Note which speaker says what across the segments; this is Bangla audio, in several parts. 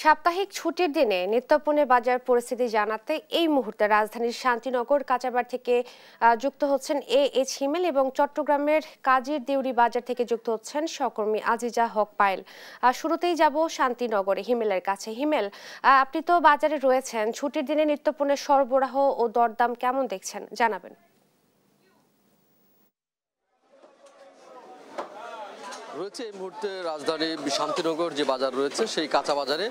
Speaker 1: সাপ্তাহিক ছুটির দিনে নিত্যপণ্যের বাজার পরিস্থিতি জানাতে এই মুহূর্তে রাজধানীর শান্তিনগর কাঁচাবাজার থেকে যুক্ত হচ্ছেন এইচ হিমেল এবং চট্টগ্রামের কাজীর দেউরি বাজার থেকে যুক্ত হচ্ছেন সহকর্মী আজিজা হক পায়েল। শুরুতেই যাব শান্তিনগরে হিমেলের কাছে। হিমেল, আপনি তো বাজারে রয়েছেন, ছুটির দিনে নিত্যপণ্যের সরবরাহ ও দরদাম কেমন দেখছেন জানাবেন।
Speaker 2: রয়েছে এই মুহূর্তে রাজধানী শান্তিনগর যে বাজার রয়েছে সেই কাঁচা বাজারে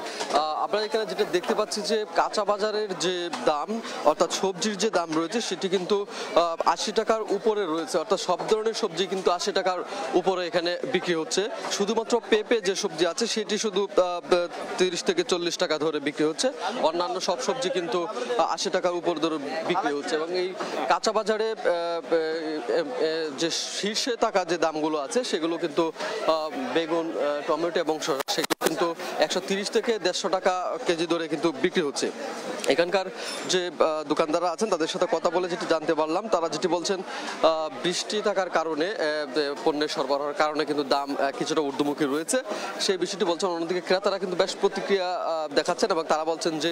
Speaker 2: আমরা এখানে যেটা দেখতে পাচ্ছি যে কাঁচা বাজারের যে দাম অর্থাৎ সবজির যে দাম রয়েছে সেটি কিন্তু ৮০ টাকার উপরে রয়েছে, অর্থাৎ সব ধরনের সবজি কিন্তু ৮০ টাকার উপরে এখানে বিক্রি হচ্ছে। শুধুমাত্র পেঁপে যে সবজি আছে সেটি শুধু ৩০ থেকে ৪০ টাকা ধরে বিক্রি হচ্ছে, অন্যান্য সব সবজি কিন্তু ৮০ টাকার উপর ধরে বিক্রি হচ্ছে। এবং এই কাঁচা বাজারে যে শীর্ষে থাকা যে দামগুলো আছে সেগুলো কিন্তু বেগুন, টমেটো এবং সেগুলো কিন্তু ১৩০ থেকে ১৫০ টাকা কেজি ধরে কিন্তু বিক্রি হচ্ছে। এখানকার যে দোকানদাররা আছেন তাদের সাথে কথা বলে যেটি জানতে পারলাম, তারা যেটি বলছেন বৃষ্টি থাকার কারণে পণ্যের সরবরাহের কারণে কিন্তু দাম কিছুটা ঊর্ধ্বমুখী রয়েছে, সেই বিষয়টি বলছেন। অন্যদিকে ক্রেতারা কিন্তু বেশ প্রতিক্রিয়া দেখাচ্ছেন এবং তারা বলছেন যে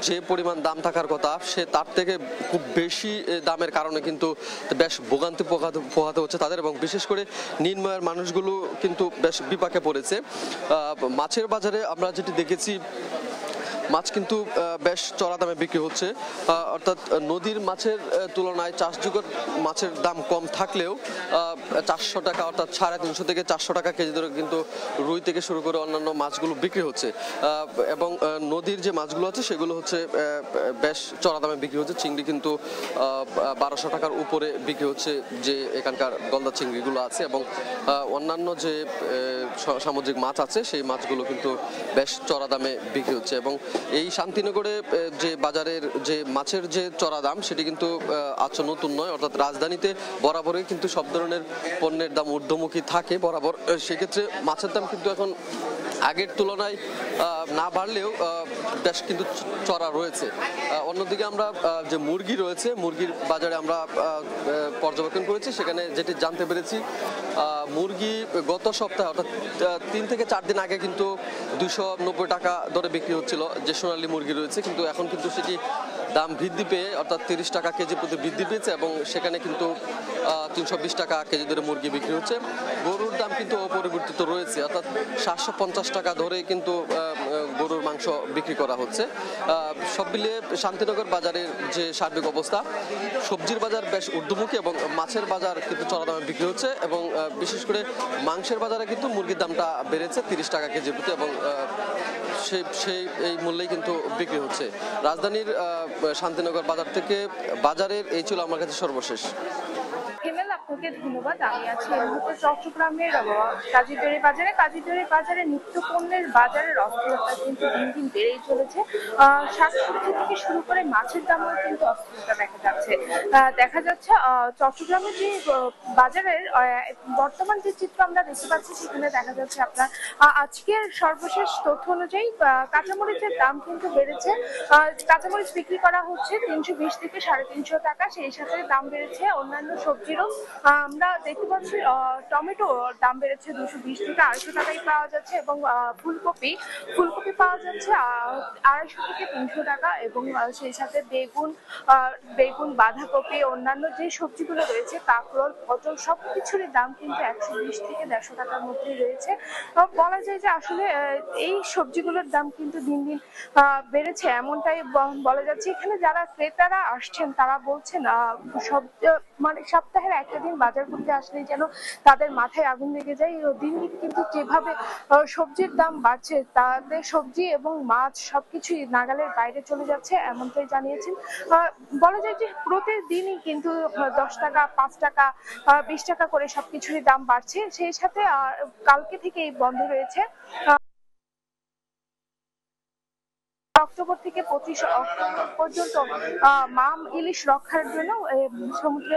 Speaker 2: যে পরিমাণ দাম থাকার কথা সে তার থেকে খুব বেশি দামের কারণে কিন্তু বেশ ভোগান্তি পোহাতে হচ্ছে তাদের, এবং বিশেষ করে নিম্নআয়ের মানুষগুলো কিন্তু বেশ বিপাকে পড়েছে। মাছের বাজারে আমরা যেটি দেখেছি, মাছ কিন্তু বেশ চড়া দামে বিক্রি হচ্ছে, অর্থাৎ নদীর মাছের তুলনায় চাষযোগ্য মাছের দাম কম থাকলেও ৪০০ টাকা অর্থাৎ ৩৫০ থেকে ৪০০ টাকা কেজি ধরে কিন্তু রুই থেকে শুরু করে অন্যান্য মাছগুলো বিক্রি হচ্ছে। এবং নদীর যে মাছগুলো আছে সেগুলো হচ্ছে বেশ চড়া দামে বিক্রি হচ্ছে। চিংড়ি কিন্তু ১২০০ টাকার উপরে বিক্রি হচ্ছে যে এখানকার গলদা চিংড়িগুলো আছে, এবং অন্যান্য যে সামুদ্রিক মাছ আছে সেই মাছগুলো কিন্তু বেশ চড়া দামে বিক্রি হচ্ছে। এবং এই শান্তিনগরে যে বাজারের যে মাছের যে চড়া দাম সেটি কিন্তু আজ নতুন নয়, অর্থাৎ রাজধানীতে বরাবরই কিন্তু সব ধরনের পণ্যের দাম ঊর্ধ্বমুখী থাকে বরাবর। সেক্ষেত্রে মাছের দাম কিন্তু এখন আগের তুলনায় না বাড়লেও বেশ কিন্তু চড়া রয়েছে। অন্যদিকে আমরা যে মুরগি রয়েছে, মুরগির বাজারে আমরা পর্যবেক্ষণ করেছি, সেখানে যেটি জানতে পেরেছি মুরগি গত সপ্তাহে অর্থাৎ ৩ থেকে ৪ দিন আগে কিন্তু ২৯০ টাকা ধরে বিক্রি হচ্ছিল যে সোনালী মুরগি রয়েছে, কিন্তু এখন কিন্তু সেটি দাম বৃদ্ধি পেয়ে অর্থাৎ ৩০ টাকা কেজি প্রতি বৃদ্ধি পেয়েছে, এবং সেখানে কিন্তু ৩২০ টাকা কেজি ধরে মুরগি বিক্রি হচ্ছে। গরুর দাম কিন্তু অপরিবর্তিত রয়েছে, অর্থাৎ ৭৫০ টাকা ধরে কিন্তু গরুর মাংস বিক্রি করা হচ্ছে। সব মিলিয়ে শান্তিনগর বাজারের যে সার্বিক অবস্থা, সবজির বাজার বেশ ঊর্ধ্বমুখী এবং মাছের বাজার কিন্তু চড়া দামে বিক্রি হচ্ছে, এবং বিশেষ করে মাংসের বাজারে কিন্তু মুরগির দামটা বেড়েছে ৩০ টাকা কেজি প্রতি, এবং সেই এই মূল্যেই কিন্তু বিক্রি হচ্ছে। রাজধানীর শান্তিনগর বাজার থেকে বাজারের এই ছিল আমার কাছে সর্বশেষ।
Speaker 3: আপনাকে ধন্যবাদ। আমি আছি এই মুহূর্তে চট্টগ্রামের কাজীরদেউরি বাজারে। কাজীরদেউরি বাজারে নিত্য পণ্যের বাজারের অস্থিরতা কিন্তু দিন দিন বেড়েই চলেছে। শাকসবজি থেকে শুরু করে মাছের দামেও কিন্তু অস্থিরতা দেখা যাচ্ছে চট্টগ্রামের যে বাজারের বর্তমান যে চিত্র আমরা দেখতে পাচ্ছি, সেখানে দেখা যাচ্ছে আপনার আজকের সর্বশেষ তথ্য অনুযায়ী কাঁচামরিচের দাম কিন্তু বেড়েছে। কাঁচামরিচ বিক্রি করা হচ্ছে ৩২০ থেকে ৩৫০ টাকা, সেই সাথে দাম বেড়েছে অন্যান্য সবজিরও। আমরা দেখতে পাচ্ছি টমেটো দাম বেড়েছে ২২০ থেকে ২৫০ টাকায় পাওয়া যাচ্ছে, এবং ফুলকপি পাওয়া যাচ্ছে ২৫০ থেকে ৩০০ টাকা, এবং সেই সাথে বেগুন, বাঁধাকপি, অন্যান্য যে সবজিগুলো রয়েছে কাঁকরোল, পটল সবকিছুরই দাম কিন্তু ১২০ থেকে ১৫০ টাকার মধ্যে রয়েছে। বলা যায় যে আসলে এই সবজিগুলোর দাম কিন্তু দিন দিন বেড়েছে, এমনটাই বলা যাচ্ছে। এখানে যারা ক্রেতারা আসছেন তারা বলছেন মানে সপ্তাহের একটা দিন বাজার করতে আসলেই যেন তাদের মাথায় আগুন লেগে যায়। দিন দিন কিন্তু যেভাবে সবজির দাম বাড়ছে, তাদের সবজি এবং মাছ সবকিছুই নাগালের বাইরে চলে যাচ্ছে, এমনটাই জানিয়েছেন। বলা যায় যে প্রতিদিনই কিন্তু ১০ টাকা, ৫ টাকা, ২০ টাকা করে সবকিছুরই দাম বাড়ছে। সেই সাথে কালকে থেকেই বন্ধ রয়েছে অক্টোবর থেকে ২৫ অক্টোবর পর্যন্ত মাম ইলিশ রক্ষার জন্য সমুদ্রে